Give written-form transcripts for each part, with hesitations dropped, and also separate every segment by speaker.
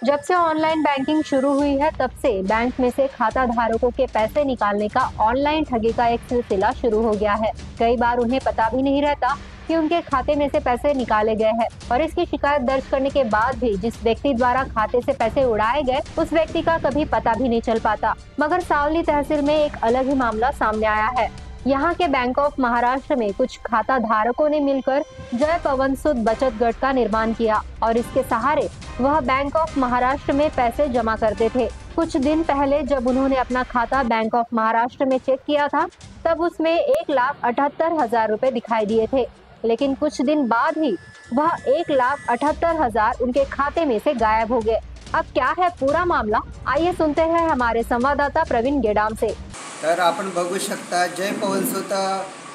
Speaker 1: जब से online banking शुरू हुई है तब से बैंक में से खाता धारकों के पैसे निकालने का ऑनलाइन ठगी का एक सिलसिला शुरू हो गया है। कई बार उन्हें पता भी नहीं रहता कि उनके खाते में से पैसे निकाले गए हैं और इसकी शिकायत दर्ज करने के बाद भी जिस व्यक्ति द्वारा खाते से पैसे उड़ाए गए उस व्यक्ति का कभी पता भी नहीं चल पाता। मगर सावली तहसील में एक अलग ही मामला सामने आया है। यहाँ के बैंक ऑफ महाराष्ट्र में कुछ खाता धारकों ने मिलकर जय पवन सुद बचत गट का निर्माण किया और इसके सहारे वह बैंक ऑफ महाराष्ट्र में पैसे जमा करते थे। कुछ दिन पहले जब उन्होंने अपना खाता बैंक ऑफ महाराष्ट्र में चेक किया था तब उसमें 1,78,000 रुपए दिखाई दिए थे, लेकिन कुछ दिन बाद ही वह 1,78,000 उनके खाते में से गायब हो गए। अब क्या है पूरा मामला, आइए सुनते हैं हमारे संवाददाता प्रवीण गेडाम से।
Speaker 2: तर आपण बघू शकता जय पवनसुत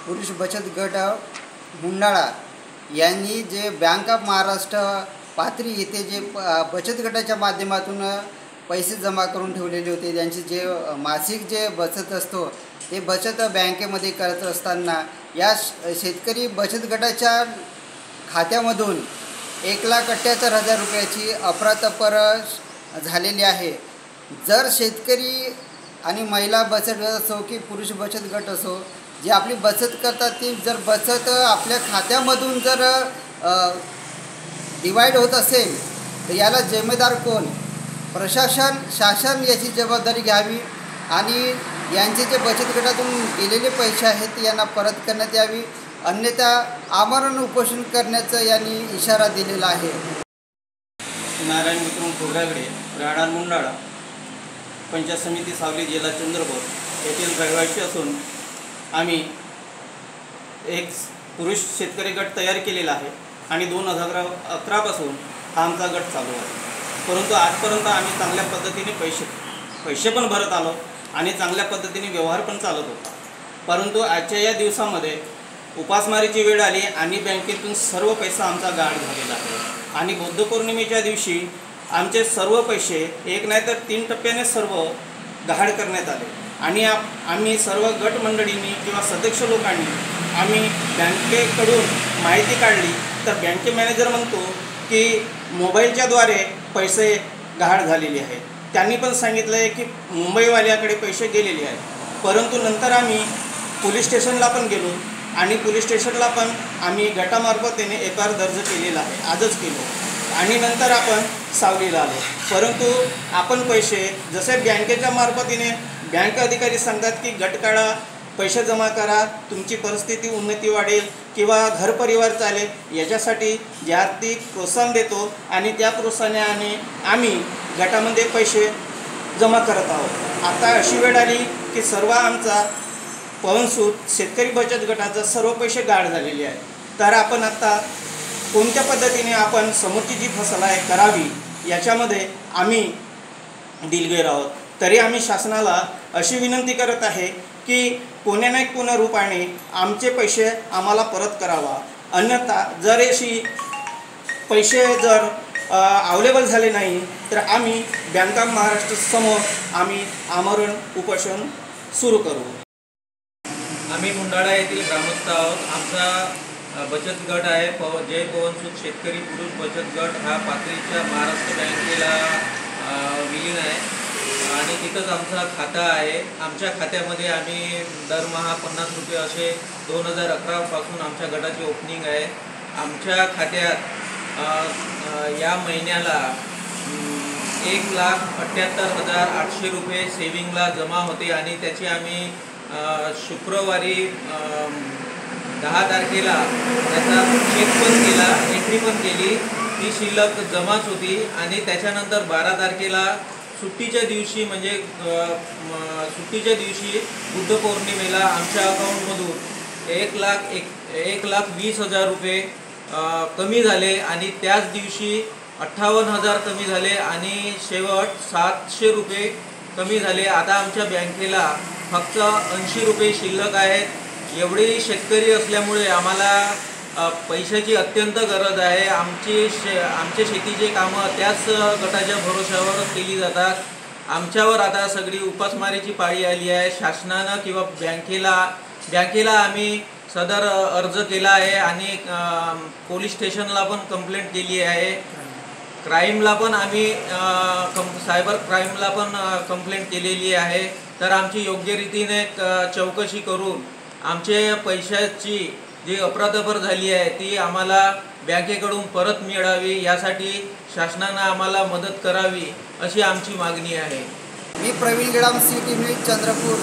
Speaker 2: पुरुष बचत गट मुंडाळा यांनी जे बँक ऑफ महाराष्ट्र पाथरी येथे जे बचत गटाच्या माध्यमातून पैसे जमा करून ठेवलेले होते, त्यांची जे मासिक जे बचत असतो ते बचत बँकेमध्ये करत असताना या शेतकरी बचत गटाच्या खात्यामधून 1,78,000 रुपयाची अफरातफर झालेली आहे। जर शेतकरी आणि महिला बचत गट असो की पुरुष बचत गट असो, जे आपली बचत करतात ती जर बचत आपल्या खात्यामधून जर डिवाइड होत असेल तर याला जिम्मेदार कोण? प्रशासन, शासन याची जबाबदारी घ्यावी आणि यांचे जे बचत गटातून गेलेले पैसे आहेत ते यांना परत करण्यात यावी, अन्यथा आमरण उपोषण करण्याचा यांनी इशारा दिलेला आहे।
Speaker 3: नारायण विक्रम खोब्रागडे, राहणार मुंडाळा, पंचायत समिती सावली, जिल्हा चंद्रपूर येथील रहिवासी असून आम्ही एक पुरुष शेतकरी गट तयार केलेला आहे आणि 2011 पासून हा आमचा गट चालू आहे। परंतु आजपर्यंत आम्ही चांगल्या पद्धतीने पैसे पण भरत आलो आणि चांगल्या पद्धतीने व्यवहार पण चालत होता। परंतु आजच्या या दिवसामध्ये उपासमारीची वेळ आली आणि बँकेतून सर्व पैसा आमचा गायब झालेला आहे आणि बुद्ध पौर्णिमेच्या दिवशी आमचे सर्व पैसे एक नाही तर 3 टप्प्याने सर्व गहाळ करण्यात आले आणि आम्ही सर्व गट मंडळींनी किंवा सदस्य लोकांनी आम्ही बँकेकडून माहिती काढली तर बँके मॅनेजर म्हणतो की मोबाईलच्याद्वारे पैसे गहाळ झालेले आहेत। त्यांनी पण सांगितलं आहे की मुंबईवाल्याकडे पैसे गेलेले आहेत। परंतु नंतर आम्ही पोलीस स्टेशनला पण गेलो आणि पोलीस स्टेशनला पण आम्ही गटामार्फतीने FIR दर्ज केलेला आहे, आजच केलो आणि नंतर आपण सावलीला आलो। परंतु आपण पैसे जसे बँकेच्या मार्फतीने बँक अधिकारी सांगतात की गट काढा, पैसे जमा करा, तुमची परिस्थिती उन्नती वाढेल किंवा घर परिवार चालेल, याच्यासाठी जे आर्थिक प्रोत्साहन देतो आणि त्या प्रोत्साहनाने आम्ही गटामध्ये पैसे जमा करत आहोत। आता अशी वेळ आली की सर्व आमचा पवनसूत शेतकरी बचत गटाचा सर्व पैसे गायब झालेले आहेत। तर आपण आता कोणत्या पद्धतीने आपण समोरची जी फसल आहे करावी याच्यामध्ये आम्ही दिलगीर आहोत। तरी आम्ही शासनाला अशी विनंती करत आहे की कोण्या ना कोण्या रूपाने आमचे पैसे आम्हाला परत करावा, अन्यथा जर अशी पैसे जर अवेलेबल झाले नाही तर आम्ही बँक ऑफ महाराष्ट्र समोर आम्ही आमरण उपोषण सुरू करू।
Speaker 4: आम्ही मुंडाळा येथील ग्रामस्थ आहोत। आमचा बचत गट आहे जय पवनसूत शेतकरी पुरुष बचत गट, हा पाथरीच्या महाराष्ट्र बँकेला विलीन आहे आणि तिथंच आमचा खाता आहे। आमच्या खात्यामध्ये आम्ही दरमहा 50 रुपये असे 2011 पासून आमच्या गटाची ओपनिंग आहे। आमच्या खात्यात या महिन्याला 1,78,800 रुपये सेविंगला जमा होते आणि त्याची आम्ही शुक्रवारी 10 तारखेला त्याचा चेक पण केला, एंट्री पण केली, ती शिल्लक जमाच होती आणि त्याच्यानंतर 12 तारखेला सुट्टीच्या दिवशी म्हणजे सुट्टीच्या दिवशी बुद्ध पौर्णिमेला आमच्या अकाउंटमधून 1,20,000 रुपये कमी झाले आणि त्याच दिवशी 58,000 कमी झाले आणि शेवट 700 रुपये कमी झाले। आता आमच्या बँकेला फक्त 80 रुपये शिल्लक आहेत। एवढे शेतकरी असल्यामुळे आम्हाला पैशाची अत्यंत गरज आहे। आमचे शेतीचे कामं त्याच गटाच्या भरोश्यावर केली जातात। आमच्यावर आता सगळी उपासमारीची पाळी आली आहे। शासनानं किंवा बँकेला आम्ही सदर अर्ज केला आहे आणि पोलीस स्टेशनला पण कंप्लेंट केली आहे क्राईमला पण आम्ही सायबर क्राईमला पण कंप्लेंट केलेली आहे। तर आमची योग्य रीतीने चौकशी करून आमचे पैशाची जी अफरातफर झाली आहे ती आम्हाला बँकेकडून परत मिळावी, यासाठी शासनानं आम्हाला मदत करावी अशी आमची मागणी आहे।
Speaker 2: मी प्रवीण गडाम, सिटी न्यूज, चंद्रपूर।